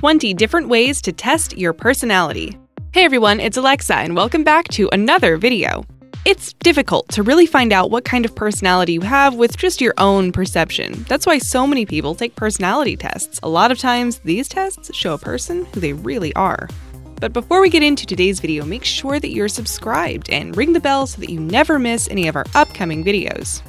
20 different ways to test your personality. Hey everyone, it's Alexa and welcome back to another video. It's difficult to really find out what kind of personality you have with just your own perception. That's why so many people take personality tests. A lot of times, these tests show a person who they really are. But before we get into today's video, make sure that you're subscribed and ring the bell so that you never miss any of our upcoming videos.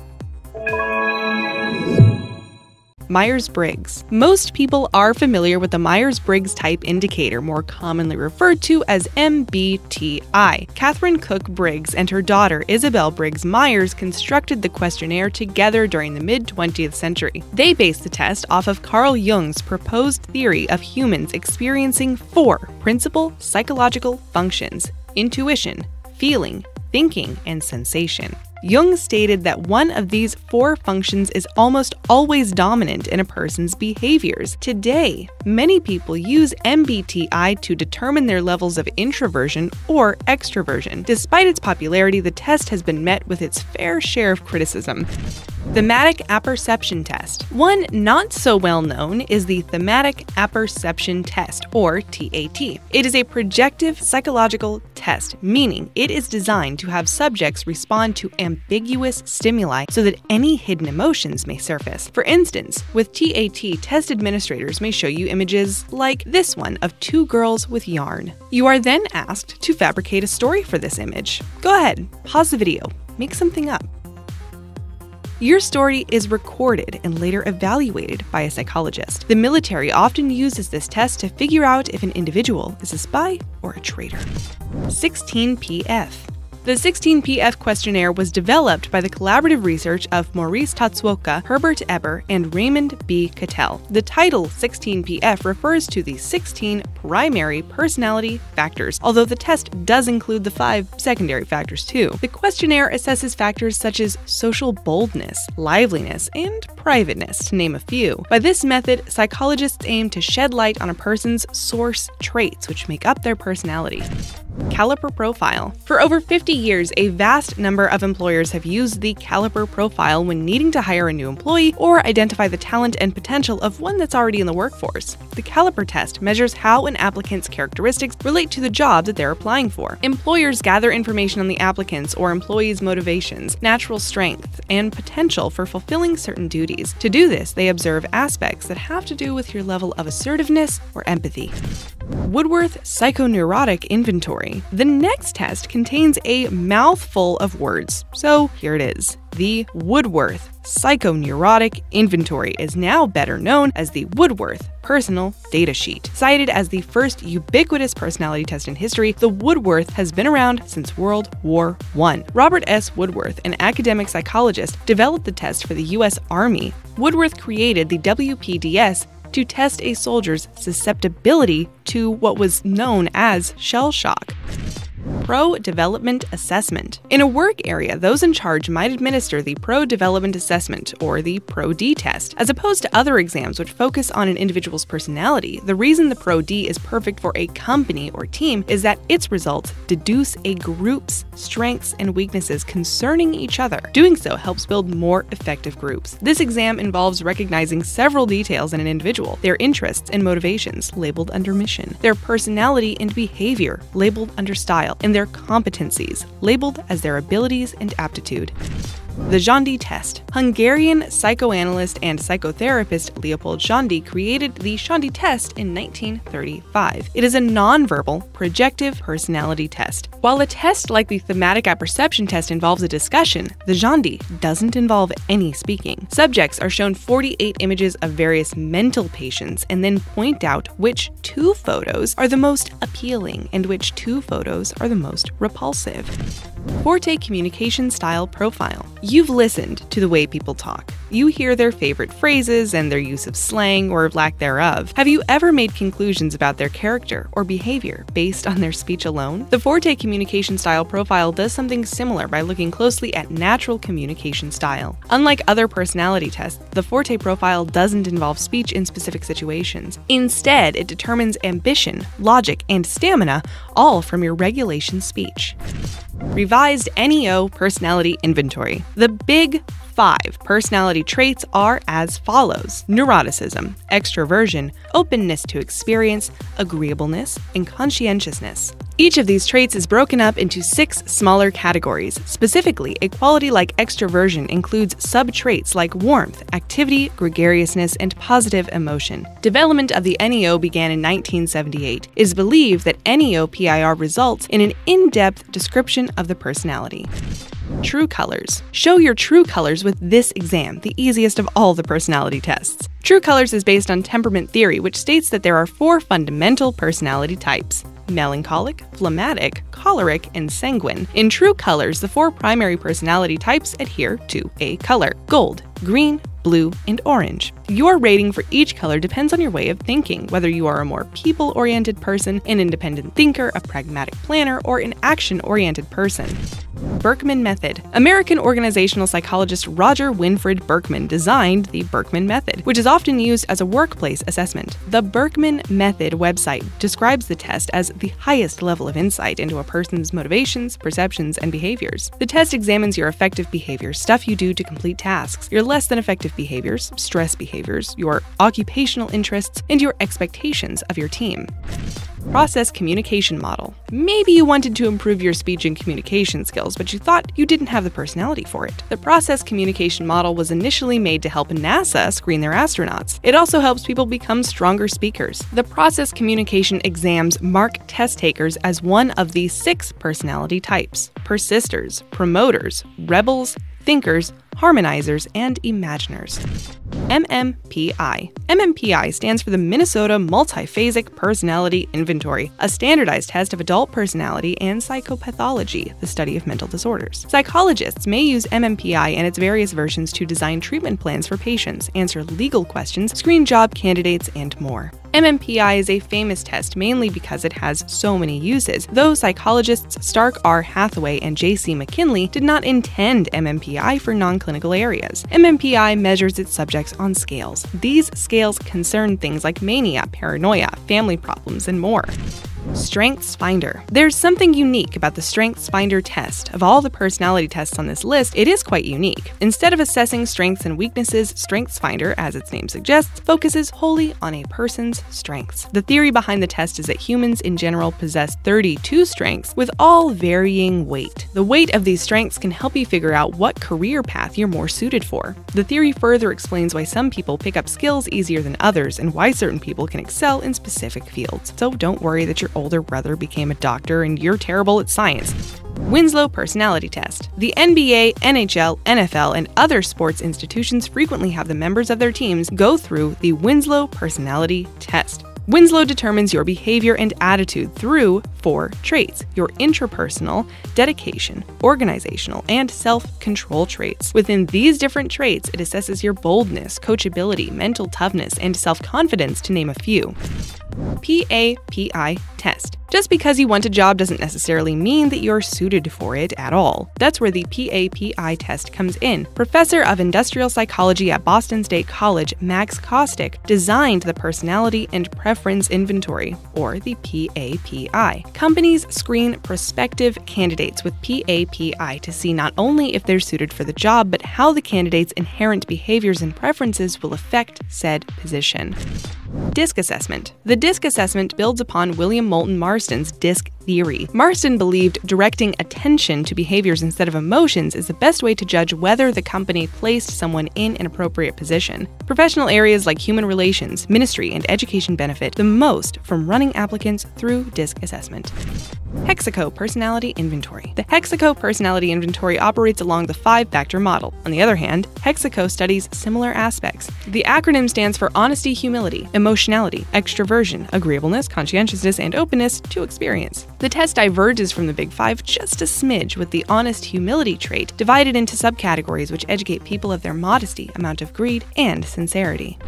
Myers-Briggs. Most people are familiar with the Myers-Briggs Type Indicator, more commonly referred to as MMPI. Catherine Cook Briggs and her daughter Isabel Briggs Myers constructed the questionnaire together during the mid-20th century. They based the test off of Carl Jung's proposed theory of humans experiencing 4 principal psychological functions: intuition, feeling, thinking, and sensation. Jung stated that one of these 4 functions is almost always dominant in a person's behaviors. Today, many people use MBTI to determine their levels of introversion or extroversion. Despite its popularity, the test has been met with its fair share of criticism. Thematic Apperception Test. One not so well known is the Thematic Apperception Test, or TAT. It is a projective psychological test, meaning it is designed to have subjects respond to ambiguous stimuli so that any hidden emotions may surface. For instance, with TAT, test administrators may show you images like this one of 2 girls with yarn. You are then asked to fabricate a story for this image. Go ahead, pause the video, make something up. Your story is recorded and later evaluated by a psychologist. The military often uses this test to figure out if an individual is a spy or a traitor. 16PF. The 16PF questionnaire was developed by the collaborative research of Maurice Tatsuoka, Herbert Eber, and Raymond B. Cattell. The title 16PF refers to the 16 primary personality factors, although the test does include the 5 secondary factors too. The questionnaire assesses factors such as social boldness, liveliness, and privateness, to name a few. By this method, psychologists aim to shed light on a person's source traits which make up their personality. Caliper Profile. For over 50 years, a vast number of employers have used the Caliper Profile when needing to hire a new employee or identify the talent and potential of one that's already in the workforce. The Caliper test measures how an applicant's characteristics relate to the job that they're applying for. Employers gather information on the applicants or employees' motivations, natural strength, and potential for fulfilling certain duties. To do this, they observe aspects that have to do with your level of assertiveness or empathy. Woodworth Psychoneurotic Inventory. The next test contains a mouthful of words, so here it is. The Woodworth Psychoneurotic Inventory is now better known as the Woodworth Personal Data Sheet. Cited as the first ubiquitous personality test in history, the Woodworth has been around since World War I. Robert S. Woodworth, an academic psychologist, developed the test for the U.S. Army. Woodworth created the WPDS to test a soldier's susceptibility to what was known as shell shock. Pro-Development Assessment. In a work area, those in charge might administer the Pro-Development Assessment, or the Pro-D test. As opposed to other exams which focus on an individual's personality, the reason the Pro-D is perfect for a company or team is that its results deduce a group's strengths and weaknesses concerning each other. Doing so helps build more effective groups. This exam involves recognizing several details in an individual: their interests and motivations, labeled under mission, their personality and behavior, labeled under style, and their competencies, labeled as their abilities and aptitude. The Zsondi test. Hungarian psychoanalyst and psychotherapist Leopold Zsondi created the Zsondi test in 1935. It is a nonverbal, projective personality test. While a test like the Thematic Apperception test involves a discussion, the Zsondi doesn't involve any speaking. Subjects are shown 48 images of various mental patients and then point out which 2 photos are the most appealing and which 2 photos are the most repulsive. Forte Communication Style Profile. You've listened to the way people talk. You hear their favorite phrases and their use of slang or lack thereof. Have you ever made conclusions about their character or behavior based on their speech alone? The Forte Communication Style Profile does something similar by looking closely at natural communication style. Unlike other personality tests, the Forte Profile doesn't involve speech in specific situations. Instead, it determines ambition, logic, and stamina, all from your regulation speech. Revised NEO Personality Inventory. The big 5 personality traits are as follows: neuroticism, extroversion, openness to experience, agreeableness, and conscientiousness. Each of these traits is broken up into 6 smaller categories. Specifically, a quality like extroversion includes sub-traits like warmth, activity, gregariousness, and positive emotion. Development of the NEO began in 1978. It is believed that NEO-PIR results in an in-depth description of the personality. True colors. Show your true colors with this exam, the easiest of all the personality tests. True colors is based on temperament theory, which states that there are 4 fundamental personality types: melancholic, phlegmatic, choleric, and sanguine. In true colors, the 4 primary personality types adhere to a color: gold, green, blue, and orange. Your rating for each color depends on your way of thinking, whether you are a more people-oriented person, an independent thinker, a pragmatic planner, or an action-oriented person. Berkman Method. American organizational psychologist Roger Winfred Berkman designed the Berkman Method, which is often used as a workplace assessment. The Berkman Method website describes the test as the highest level of insight into a person's motivations, perceptions, and behaviors. The test examines your effective behaviors, stuff you do to complete tasks, your less than effective behaviors, stress behaviors, your occupational interests, and your expectations of your team. Process communication model. Maybe you wanted to improve your speech and communication skills, but you thought you didn't have the personality for it. The process communication model was initially made to help NASA screen their astronauts. It also helps people become stronger speakers. The process communication exams mark test takers as one of the 6 personality types: persisters, promoters, rebels, thinkers, harmonizers, and imaginers. MMPI. MMPI stands for the Minnesota Multiphasic Personality Inventory, a standardized test of adult personality and psychopathology, the study of mental disorders. Psychologists may use MMPI and its various versions to design treatment plans for patients, answer legal questions, screen job candidates, and more. MMPI is a famous test mainly because it has so many uses, though psychologists Stark R. Hathaway and J.C. McKinley did not intend MMPI for non-clinical areas. MMPI measures its subjects on scales. These scales concern things like mania, paranoia, family problems, and more. Strengths Finder. There's something unique about the Strengths Finder test. Of all the personality tests on this list, it is quite unique. Instead of assessing strengths and weaknesses, Strengths Finder, as its name suggests, focuses wholly on a person's strengths. The theory behind the test is that humans in general possess 32 strengths, with all varying weight. The weight of these strengths can help you figure out what career path you're more suited for. The theory further explains why some people pick up skills easier than others, and why certain people can excel in specific fields. So don't worry that your older brother became a doctor and you're terrible at science. Winslow Personality Test. The NBA, NHL, NFL, and other sports institutions frequently have the members of their teams go through the Winslow Personality Test. Winslow determines your behavior and attitude through 4 traits: your intrapersonal, dedication, organizational, and self-control traits. Within these different traits, it assesses your boldness, coachability, mental toughness, and self-confidence, to name a few. PAP Eye Test. Just because you want a job doesn't necessarily mean that you're suited for it at all. That's where the PAP Eye test comes in. Professor of Industrial Psychology at Boston State College, Max Kostick, designed the Personality and Preference Inventory, or the PAP Eye. Companies screen prospective candidates with PAP Eye to see not only if they're suited for the job, but how the candidate's inherent behaviors and preferences will affect said position. DISC assessment. The DISC assessment builds upon William Moulton Marston's DISC theory. Marston believed directing attention to behaviors instead of emotions is the best way to judge whether the company placed someone in an appropriate position. Professional areas like human relations, ministry, and education benefit the most from running applicants through DISC assessment. Hexaco Personality Inventory. The Hexaco Personality Inventory operates along the 5-factor model. On the other hand, Hexaco studies similar aspects. The acronym stands for honesty, humility, emotionality, extroversion, agreeableness, conscientiousness, and openness to experience. The test diverges from the Big Five just a smidge, with the honest humility trait divided into subcategories which educate people of their modesty, amount of greed, and sincerity.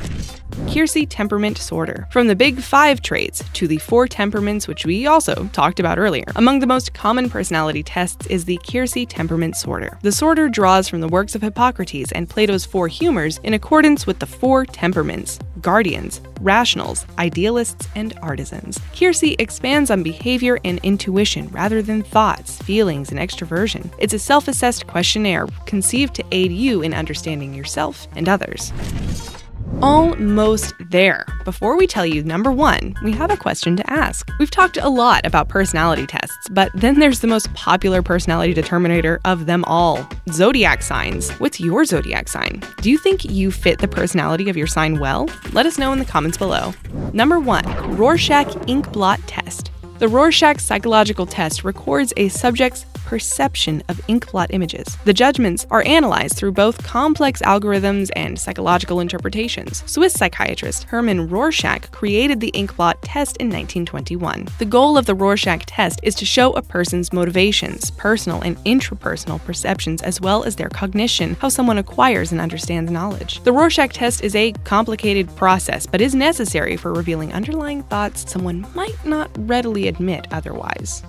Keirsey Temperament Sorter. From the Big Five traits to the 4 temperaments which we also talked about earlier, earlier. Among the most common personality tests is the Keirsey temperament sorter. The sorter draws from the works of Hippocrates and Plato's 4 humors in accordance with the 4 temperaments: guardians, rationals, idealists, and artisans. Keirsey expands on behavior and intuition rather than thoughts, feelings, and extroversion. It's a self-assessed questionnaire conceived to aid you in understanding yourself and others. Almost there. Before we tell you number 1, we have a question to ask. We've talked a lot about personality tests, but then there's the most popular personality determinator of them all: zodiac signs. What's your zodiac sign? Do you think you fit the personality of your sign well? Let us know in the comments below. Number 1, Rorschach ink blot test. The Rorschach psychological test records a subject's perception of ink blot images. The judgments are analyzed through both complex algorithms and psychological interpretations. Swiss psychiatrist Hermann Rorschach created the ink blot test in 1921. The goal of the Rorschach test is to show a person's motivations, personal and intrapersonal perceptions, as well as their cognition, how someone acquires and understands knowledge. The Rorschach test is a complicated process, but is necessary for revealing underlying thoughts someone might not readily admit otherwise.